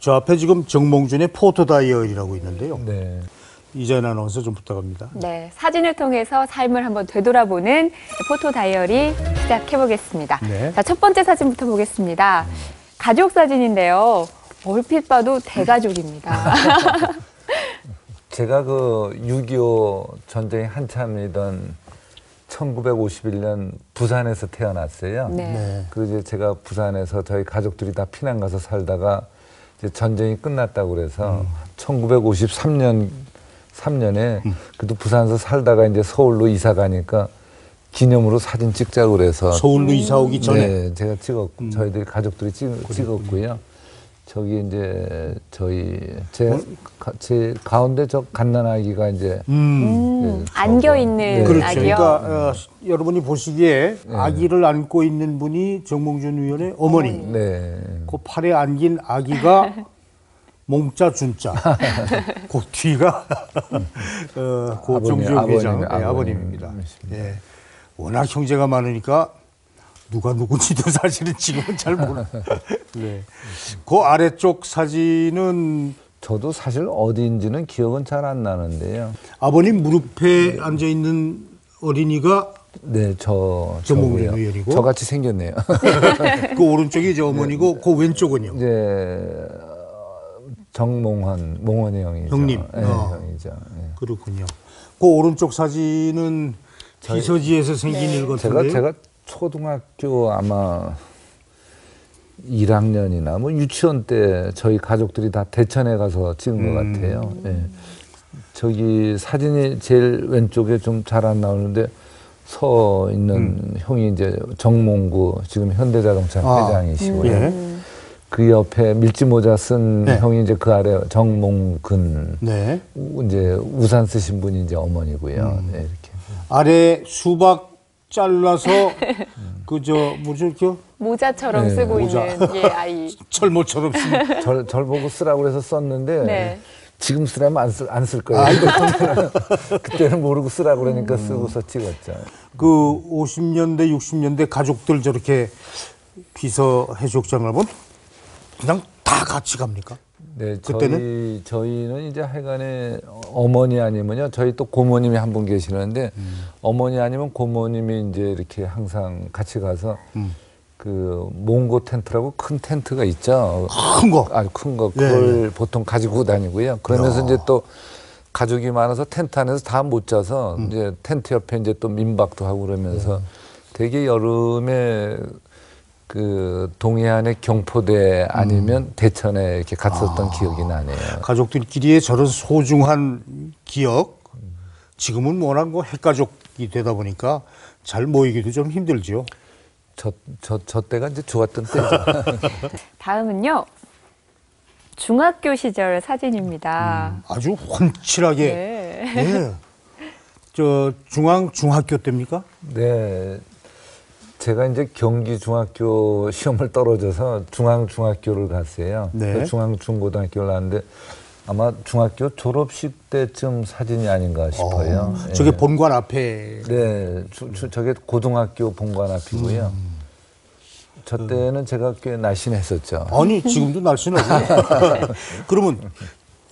저 앞에 지금 정몽준의 포토 다이어리라고 있는데요. 네. 이재현 아나운서 좀 부탁합니다. 네, 사진을 통해서 삶을 한번 되돌아보는 포토 다이어리 시작해보겠습니다. 네. 자, 첫 번째 사진부터 보겠습니다. 가족 사진인데요. 얼핏 봐도 대가족입니다. 제가 그 6.25 전쟁이 한참이던 1951년 부산에서 태어났어요. 네. 네. 그리고 이제 제가 부산에서 저희 가족들이 다 피난 가서 살다가 이제 전쟁이 끝났다고 그래서 1953년에 그래도 부산에서 살다가 이제 서울로 이사 가니까 기념으로 사진 찍자고 그래서 서울로 이사 오기 전에. 네, 제가 찍었고 저희들이 가족들이 찍었고요. 저기 이제 제 가운데 저 갓난아기가 이제 안겨있는 네. 그렇죠. 아기요. 그러니까 여러분이 보시기에 아기를 안고 있는 분이 정몽준 의원의 어머니. 네. 그 팔에 안긴 아기가 몽자 준자. 그 뒤가 고정지영 회장 아버님입니다. 예. 워낙 형제가 많으니까 누가 누군지도 사실은 지금은 잘 몰라요. 네. 그 아래쪽 사진은 저도 사실 어디인지는 기억은 잘 안 나는데요. 아버님 무릎에 앉아 있는 어린이가 네, 정몽준 저고요. 의원이고. 저같이 생겼네요. 그 오른쪽이 저 어머니고 그 왼쪽은요. 이제 몽원이 형이죠. 형님. 네, 형이죠. 네. 그렇군요. 그 오른쪽 사진은 비서지에서 생긴 일 같은데요. 제가 초등학교 아마 1학년이나 뭐 유치원 때 저희 가족들이 다 대천에 가서 찍은 것 같아요. 예. 저기 사진이 제일 왼쪽에 좀 잘 안 나오는데 서 있는 형이 이제 정몽구 지금 현대자동차 회장이시고요. 예. 그 옆에 밀짚 모자 쓴 네. 형이 이제 그 아래 정몽근 네. 이제 우산 쓰신 분이 이제 어머니고요. 네, 이렇게. 아래 수박 잘라서 뭐죠 이렇게 모자처럼 네. 쓰고 모자. 있는 예, 아이. 철모처럼 쓴. 절 보고 쓰라고 그래서 썼는데 네. 지금 쓰라면 안 쓸 거예요. 그때는 모르고 쓰라고 그러니까 쓰고서 찍었죠. 그 50년대 60년대 가족들 저렇게 비서 해수욕장을 보면 그냥 다 같이 갑니까? 네, 그때는? 저희는 이제 하여간에 어머니 아니면요. 저희 또 고모님이 한 분 계시는데 어머니 아니면 고모님이 이제 이렇게 항상 같이 가서 그 몽고 텐트라고 큰 텐트가 있죠. 큰 거. 아주 큰 거. 그걸 네. 보통 가지고 다니고요. 그러면서 이제 또 가족이 많아서 텐트 안에서 다 못 자서 이제 텐트 옆에 이제 또 민박도 하고 그러면서 되게 여름에 그 동해안의 경포대 아니면 대천에 이렇게 갔었던 기억이 나네요. 가족들끼리의 저런 소중한 기억. 지금은 워낙 뭐 핵가족이 되다 보니까 잘 모이기도 좀 힘들죠. 저 때가 이제 좋았던 때죠. 다음은요. 중학교 시절 사진입니다. 아주 훤칠하게. 네. 예. 저 중학교 때입니까? 네. 제가 이제 경기 중학교 시험을 떨어져서 중앙중학교를 갔어요. 네. 중앙중고등학교를 갔는데 아마 중학교 졸업식 때쯤 사진이 아닌가 싶어요. 예. 저게 본관 앞에. 네, 저게 고등학교 본관 앞이고요. 저 때는 제가 꽤 날씬했었죠. 아니 지금도 날씬하고. 그러면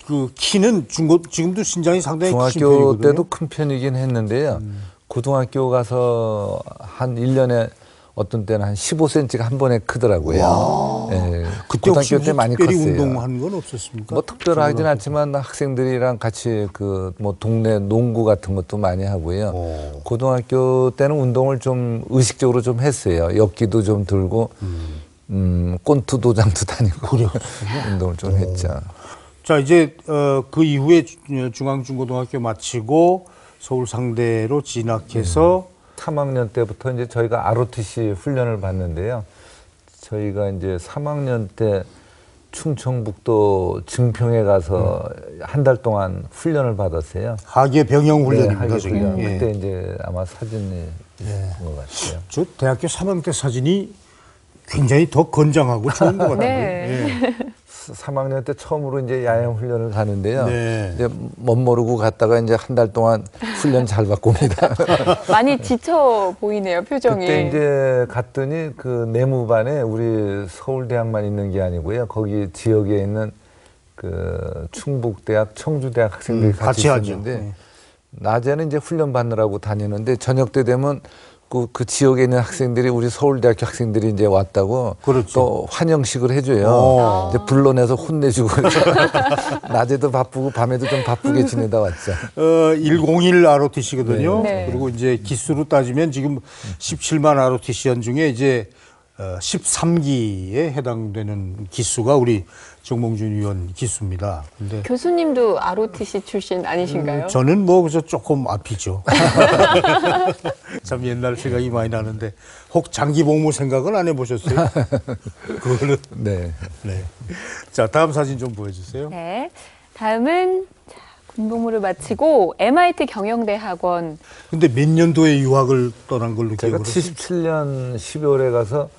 그 키는 지금도 신장이 상당히 크신 중학교 편이거든요. 때도 큰 편이긴 했는데요. 고등학교 가서 한 1년에 어떤 때는 한 15cm가 한 번에 크더라고요. 예, 그때 혹시 고등학교 때 많이 특별히 컸어요. 운동하는 건 없었습니까? 뭐 특별하진 않지만 학생들이랑 같이 그 뭐 동네 농구 같은 것도 많이 하고요. 고등학교 때는 운동을 좀 의식적으로 좀 했어요. 역기도 좀 들고 꼰투 도장도 다니고 운동을 좀 했죠. 자 이제 그 이후에 중앙중고등학교 마치고 서울 상대로 진학해서 3학년 때부터 이제 저희가 ROTC 훈련을 받는데요. 저희가 이제 3학년 때 충청북도 증평에 가서 한 달 동안 훈련을 받았어요. 하계 병영 훈련입니다. 하계 저게. 훈련. 예. 그때 이제 아마 사진이 있는 것 같아요. 저 대학교 3학년 때 사진이 굉장히 더 건장하고 좋은 것 같아요. 네. 예. 3학년 때 처음으로 이제 야영 훈련을 가는데요. 네. 이제 멋모르고 갔다가 이제 한 달 동안 훈련 잘 받고 옵니다. 많이 지쳐 보이네요, 표정이. 그때 이제 갔더니 그 내무반에 우리 서울대학만 있는 게 아니고요. 거기 지역에 있는 그 충북대학, 청주대학 학생들이 같이 있었는데 하죠. 낮에는 이제 훈련 받느라고 다니는데 저녁 때 되면 그 지역에 있는 학생들이 우리 서울대학교 학생들이 이제 왔다고 그렇죠. 또 환영식을 해줘요. 오. 이제 불러내서 혼내주고 낮에도 바쁘고 밤에도 좀 바쁘게 지내다 왔죠. 101 ROTC거든요. 네. 그리고 이제 기수로 따지면 지금 17만 ROTC원 중에 이제 13기에 해당되는 기수가 우리 정몽준 의원 기수입니다. 근데 교수님도 ROTC 출신 아니신가요? 저는 뭐 그저 조금 앞이죠. 참 옛날 생각이 많이 나는데 혹 장기 복무 생각은 안 해보셨어요? 그거는 네. 네. 자, 다음 사진 좀 보여주세요. 네. 다음은 자, 군복무를 마치고 MIT 경영대학원. 근데 몇 년도에 유학을 떠난 걸로 제가 기억을 했어요? 77년 12월에 가서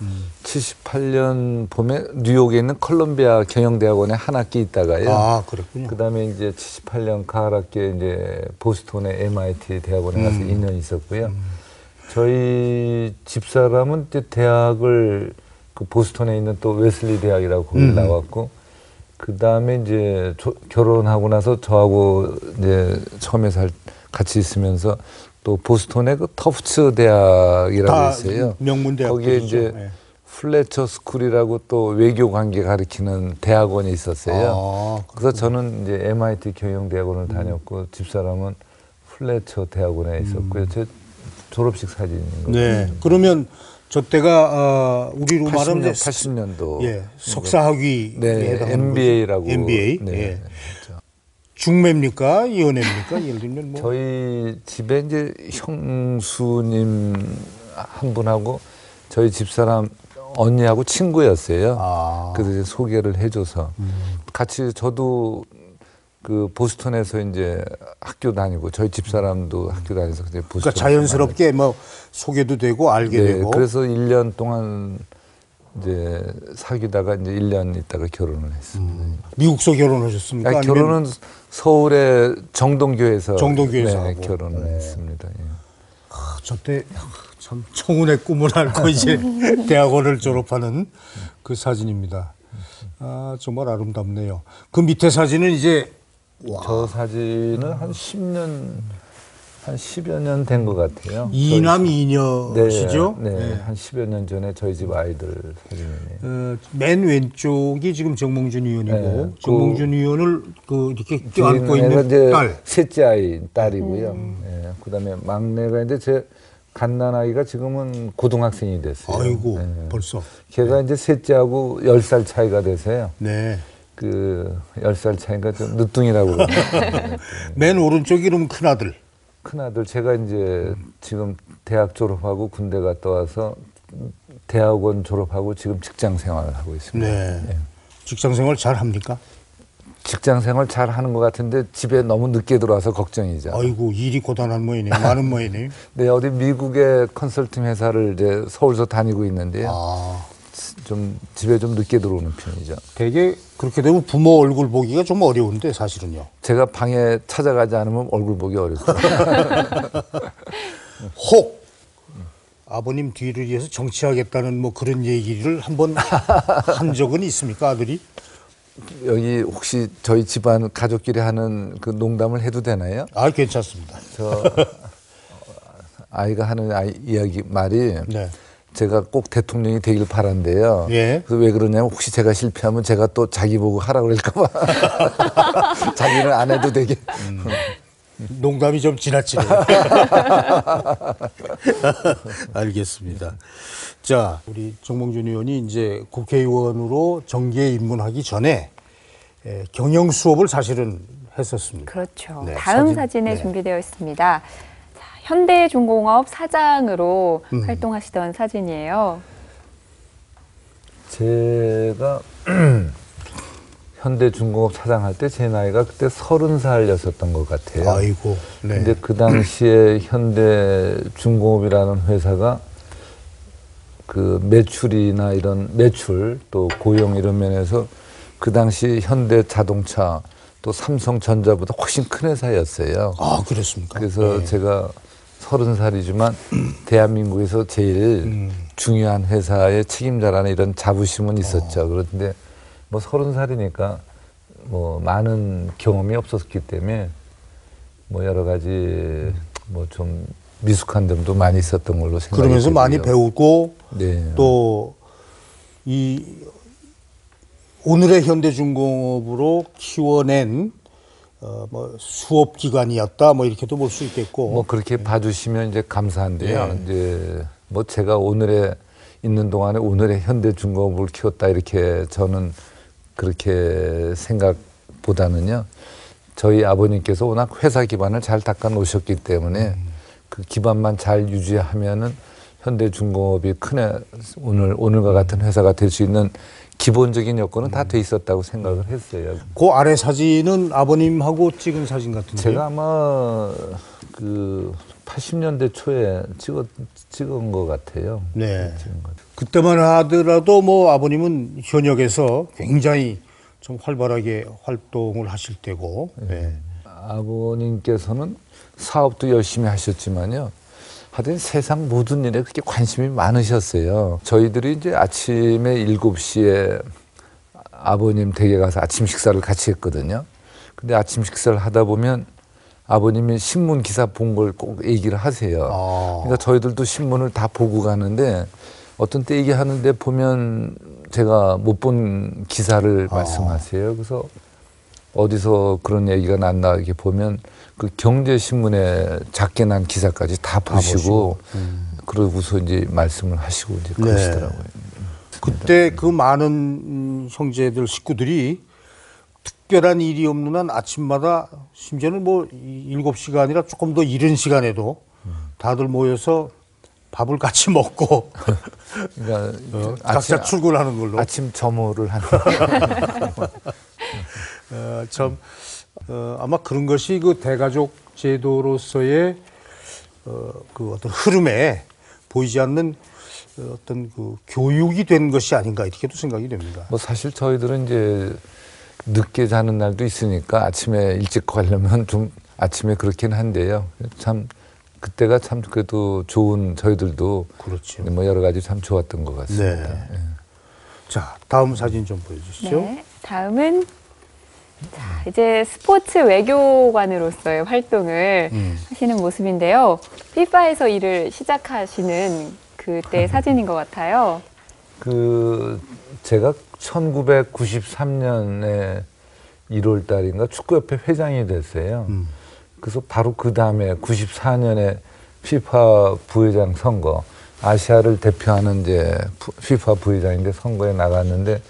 78년 봄에 뉴욕에 있는 콜롬비아 경영대학원에 한 학기 있다가요. 아, 그랬군요. 그다음에 이제 78년 가을 학기에 이제 보스턴의 MIT 대학원에 가서 2년 있었고요. 저희 집사람은 이제 대학을 그 보스턴에 있는 또 웨슬리 대학이라고 거기 나왔고, 그다음에 이제 결혼하고 나서 저하고 이제 처음에 같이 있으면서 또 보스턴의 그 터프츠 대학이라고 다 있어요. 명문 대학들이죠. 거기에 이제 네. 플래처 스쿨이라고 또 외교 관계 가르치는 대학원이 있었어요. 아, 그래서 저는 이제 MIT 경영대학원을 다녔고 집사람은 플래처 대학원에 있었고요. 제 졸업식 사진인 거예요. 네. 그러면 저 때가 우리로 말하면 80년도. 예, 석사학위에 네, 해당하는 MBA라고. 거죠. MBA. 네. 예. 중매입니까? 연애입니까? 예를 들면 뭐 저희 집에 이제 형수님 한 분하고 저희 집사람 언니하고 친구였어요. 아. 그래서 이제 소개를 해줘서 같이 저도 그 보스턴에서 이제 학교 다니고 저희 집사람도 학교 다니서 이제 보스턴. 그러니까 자연스럽게 뭐 소개도 되고 알게 네, 되고. 그래서 1년 동안 이제 사귀다가 이제 1년 있다가 결혼을 했습니다. 미국서 결혼하셨습니까? 아니, 아니면 결혼은 서울의 정동교에서 정동교에서 네, 하고. 결혼을 네. 했습니다. 예. 저때 참 청운의 꿈을 앓고 이제 대학원을 졸업하는 그 사진입니다. 아, 정말 아름답네요. 그 밑에 사진은 이제 저 사진은 한 10여 년 된 것 같아요. 이남 이녀시죠? 네, 한 10여 년 전에 저희 집 아이들 사진이네요. 맨 왼쪽이 지금 정몽준 의원이고 네, 정몽준 의원을 그 이렇게 뒤에 껴안고 애가 있는 이제 딸. 셋째 아이 딸이고요. 예, 그다음에 막내가 이제 제 갓난 아이가 지금은 고등학생이 됐어요. 아이고 예. 벌써. 걔가 이제 셋째하고 10살 차이가 돼서요. 네. 그 10살 차이가 좀 늦둥이라고 그러네요. 맨 오른쪽이 그럼 큰 아들. 큰아들 제가 이제 지금 대학 졸업하고 군대 갔다 와서 대학원 졸업하고 지금 직장 생활을 하고 있습니다. 네. 예. 직장 생활 잘 합니까? 직장 생활 잘 하는 것 같은데 집에 너무 늦게 들어와서 걱정이죠. 아이고 일이 고단한 모이네. 많은 모이네. 네, 어디 미국의 컨설팅 회사를 이제 서울서 다니고 있는데요. 아. 좀 집에 좀 늦게 들어오는 편이죠. 되게 그렇게 되면 부모 얼굴 보기가 좀 어려운데 사실은요. 제가 방에 찾아가지 않으면 얼굴 보기 어렵죠. 혹 아버님 뒤를 이어서 정치하겠다는 뭐 그런 얘기를 한번 한 적은 있습니까, 아들이? 여기 혹시 저희 집안 가족끼리 하는 그 농담을 해도 되나요? 아, 괜찮습니다. 저 아이가 하는 이야기 말이 네. 제가 꼭 대통령이 되길 바란대요. 예. 그래서 왜 그러냐면 혹시 제가 실패하면 제가 또 자기 보고 하라 그럴까 봐. 자기는 안 해도 되게. 농담이 좀 지나치네요. 알겠습니다. 자, 우리 정몽준 의원이 이제 국회의원으로 정계에 입문하기 전에 경영 수업을 사실은 했었습니다. 그렇죠. 네, 다음 사진, 사진에 네. 준비되어 있습니다. 자, 현대중공업 사장으로 활동하시던 사진이에요. 제가 현대중공업 사장할 때 제 나이가 그때 30살이었던 것 같아요. 아이고. 네. 근데 그 당시에 현대중공업이라는 회사가 그 매출이나 이런 매출 또 고용 이런 면에서 그 당시 현대자동차 또 삼성전자보다 훨씬 큰 회사였어요. 아, 그렇습니까? 그래서 네. 제가 30살이지만 대한민국에서 제일 중요한 회사의 책임자라는 이런 자부심은 있었죠. 그런데 뭐 30살이니까 뭐 많은 경험이 없었기 때문에 뭐 여러 가지 뭐 좀 미숙한 점도 많이 있었던 걸로 생각이 그러면서 많이 되고요. 배우고 네. 또 이 오늘의 현대중공업으로 키워낸 뭐 수업 기관이었다 뭐 이렇게도 볼 수 있겠고. 뭐 그렇게 봐주시면 이제 감사한데요. 네. 이제 뭐 제가 오늘에 있는 동안에 오늘의 현대중공업을 키웠다 이렇게 저는 그렇게 생각보다는요. 저희 아버님께서 워낙 회사 기반을 잘 닦아 놓으셨기 때문에 그 기반만 잘 유지하면은 현대중공업이 오늘과 같은 회사가 될 수 있는 기본적인 여건은 다 돼 있었다고 생각을 했어요. 그 아래 사진은 아버님하고 찍은 사진 같은데. 제가 아마 그 80년대 초에 찍은 것 같아요. 네. 그때만 하더라도 뭐 아버님은 현역에서 굉장히 좀 활발하게 활동을 하실 때고. 네. 아버님께서는 사업도 열심히 하셨지만요. 하여튼 세상 모든 일에 그렇게 관심이 많으셨어요. 저희들이 이제 아침에 7시에 아버님 댁에 가서 아침 식사를 같이 했거든요. 근데 아침 식사를 하다 보면 아버님이 신문 기사 본 걸 꼭 얘기를 하세요. 그러니까 저희들도 신문을 다 보고 가는데 어떤 때 얘기하는데 보면 제가 못 본 기사를 말씀하세요. 그래서 어디서 그런 얘기가 났나 이렇게 보면 그 경제신문에 작게 난 기사까지 다 보시고 그러고서 이제 말씀을 하시고 이제 그러시더라고요. 그때 그 많은 형제들 식구들이 특별한 일이 없는 한 아침마다 심지어는 뭐 7시가 아니라 조금 더 이른 시간에도 다들 모여서 밥을 같이 먹고 그러니까 각자 출근하는 걸로. 아침 점호를 하는 아마 그런 것이 그 대가족 제도로서의 그 어떤 흐름에 보이지 않는 어떤 그 교육이 된 것이 아닌가 이렇게도 생각이 됩니다. 뭐 사실 저희들은 이제 늦게 자는 날도 있으니까 아침에 일찍 가려면 좀 아침에 그렇긴 한데요. 참 그때가 참 그래도 좋은 저희들도 그렇죠. 뭐 여러 가지 참 좋았던 것 같습니다. 네. 자, 다음 사진 좀 보여주시죠. 네. 다음은 자, 이제 스포츠 외교관으로서의 활동을 하시는 모습인데요. 피파에서 일을 시작하시는 그때 사진인 것 같아요. 그 제가 1993년에 1월 달인가 축구협회 회장이 됐어요. 그래서 바로 그 다음에 94년에 피파 부회장 선거, 아시아를 대표하는 이제 피파 부회장인데 선거에 나갔는데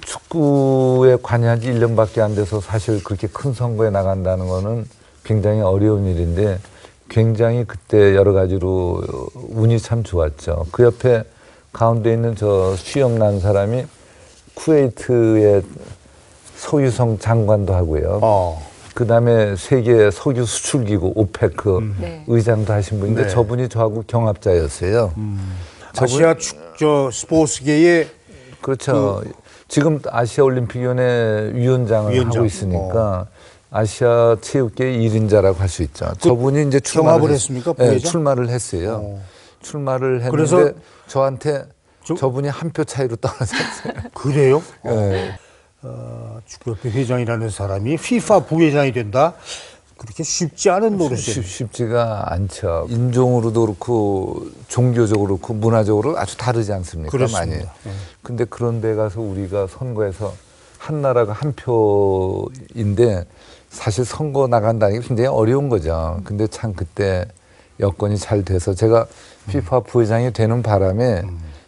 축구에 관여한 지 1년밖에 안 돼서 사실 그렇게 큰 선거에 나간다는 거는 굉장히 어려운 일인데 굉장히 그때 여러 가지로 운이 참 좋았죠. 그 옆에 가운데 있는 저 수염 난 사람이 쿠웨이트의 석유성 장관도 하고요. 그 다음에 세계 석유 수출기구 오페크 네. 의장도 하신 분인데 네. 저분이 저하고 경합자였어요. 아시아 스포츠계의 그렇죠. 지금 아시아 올림픽위원회 위원장을 하고 있으니까 아시아 체육계의 1인자라고 할 수 있죠. 저분이 이제 경합을 했습니까? 네, 출마를 했어요. 출마를 했는데 그래서 저한테 저분이 한 표 차이로 떨어졌어요. 그래요? 네. 축구협회 회장이라는 사람이 피파 부회장이 된다? 그렇게 쉽지 않은 노릇이에요. 쉽지가 않죠. 인종으로도 그렇고 종교적으로 그렇고 문화적으로 아주 다르지 않습니까? 그렇습니다. 많이. 근데 그런 데 가서 우리가 선거에서 한 나라가 한 표인데 사실 선거 나간다는 게 굉장히 어려운 거죠. 근데 참 그때 여건이 잘 돼서 제가 피파 부회장이 되는 바람에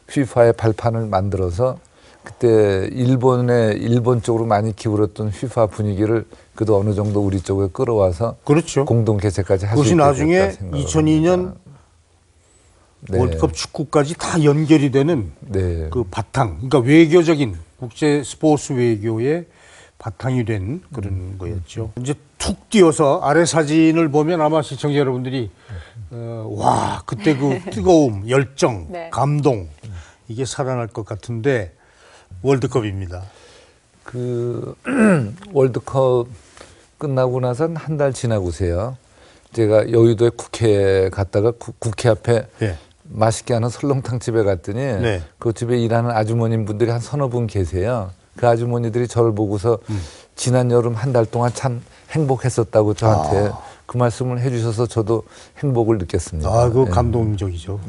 피파의 발판을 만들어서 그때 일본 쪽으로 많이 기울었던 피파 분위기를 그래도 어느 정도 우리 쪽에 끌어와서 그렇죠. 공동 개최까지 할 수 그것이 있게 나중에 됐다 생각을 2002년 합니다. 네. 월드컵 축구까지 다 연결이 되는 네. 그 바탕, 그러니까 외교적인 국제 스포츠 외교의 바탕이 된 그런 거였죠. 이제 툭 띄어서 아래 사진을 보면 아마 시청자 여러분들이 와 그때 그 뜨거움, 열정, 네. 감동 이게 살아날 것 같은데 월드컵입니다. 그 월드컵 끝나고 나서 한 달 지나고서요. 제가 여의도에 국회에 갔다가 국회 앞에 네. 맛있게 하는 설렁탕 집에 갔더니 네. 그 집에 일하는 아주머님 분들이 한 서너 분 계세요. 그 아주머니들이 저를 보고서 지난 여름 한 달 동안 참 행복했었다고 저한테 그 말씀을 해주셔서 저도 행복을 느꼈습니다. 아, 그거 예. 감동적이죠. 네.